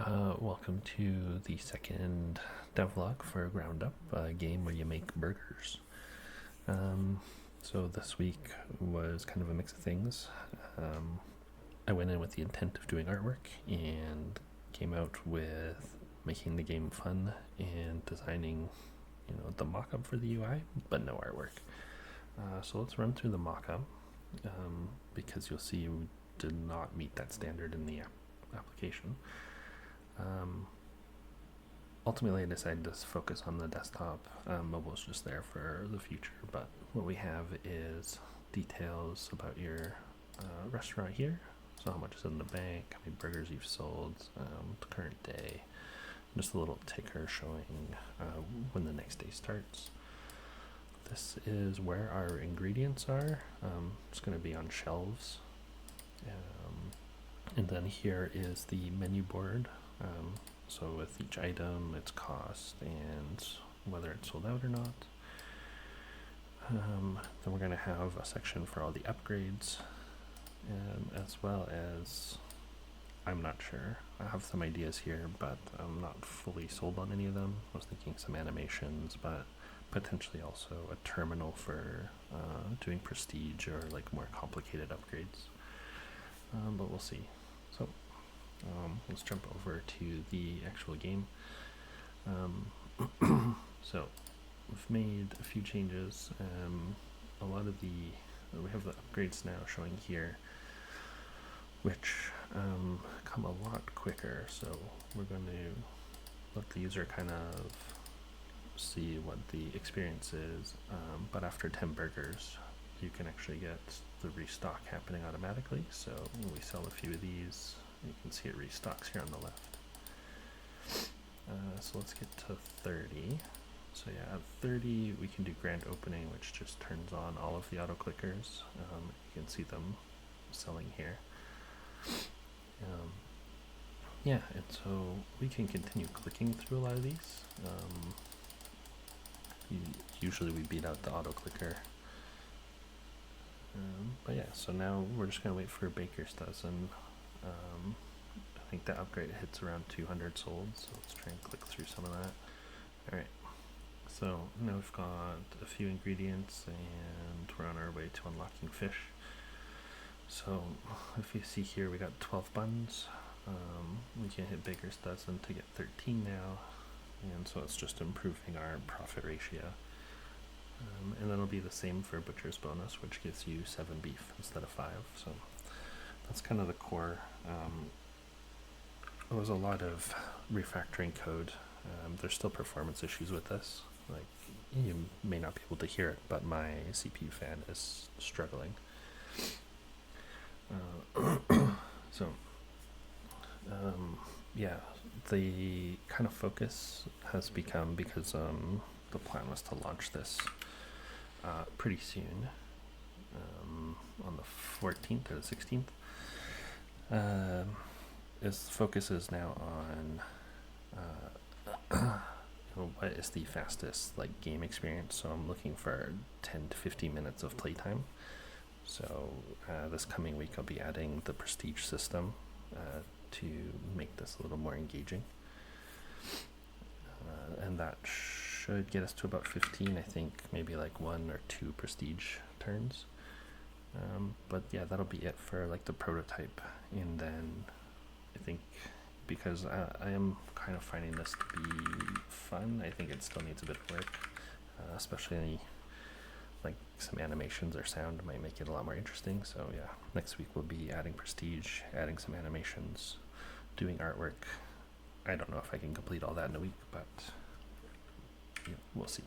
Welcome to the second devlog for Ground Up, a game where you make burgers. So this week was kind of a mix of things. I went in with the intent of doing artwork and came out with making the game fun and designing, the mock-up for the UI, but no artwork. So let's run through the mock-up because you'll see we did not meet that standard in the application. Ultimately, I decided to focus on the desktop. Mobile is just there for the future, but what we have is details about your restaurant here. So how much is in the bank, how many burgers you've sold, the current day, just a little ticker showing when the next day starts. This is where our ingredients are. It's going to be on shelves. And then here is the menu board. So with each item, its cost and whether it's sold out or not. Then we're going to have a section for all the upgrades, as well as, I'm not sure. I have some ideas here, but I'm not fully sold on any of them. I was thinking some animations, but potentially also a terminal for doing prestige or like more complicated upgrades. But we'll see. So let's jump over to the actual game. So we've made a few changes. A lot of we have the upgrades now showing here, which come a lot quicker. So we're going to let the user kind of see what the experience is. But after 10 burgers, you can actually get the restock happening automatically. So when we sell a few of these, you can see it restocks here on the left. So let's get to 30. So yeah, at 30 we can do grand opening, which just turns on all of the auto clickers. You can see them selling here. Yeah, and so we can continue clicking through a lot of these. Usually we beat out the auto clicker. But yeah, so now we're just going to wait for Baker's Dozen. I think the upgrade hits around 200 sold, so let's try and click through some of that. Alright, so now we've got a few ingredients and we're on our way to unlocking fish. So if you see here, we got 12 buns. We can hit Baker's Dozen to get 13 now, and so it's just improving our profit ratio. And then it'll be the same for Butcher's Bonus, which gives you 7 beef instead of 5. So that's kind of the core. There was a lot of refactoring code. There's still performance issues with this. Like, you may not be able to hear it, but my CPU fan is struggling. Yeah, the kind of focus has become, because the plan was to launch this pretty soon, on the 14th or the 16th. Its focus is now on what is the fastest game experience. So I'm looking for 10 to 15 minutes of playtime. So this coming week I'll be adding the prestige system to make this a little more engaging, and that should get us to about 15. I think maybe like 1 or 2 prestige turns. But yeah, that'll be it for the prototype. And then I think, because I am kind of finding this to be fun, I think it still needs a bit of work, especially some animations or sound might make it a lot more interesting. So yeah, next week we'll be adding prestige, adding some animations, doing artwork. I don't know if I can complete all that in a week, but yeah, we'll see.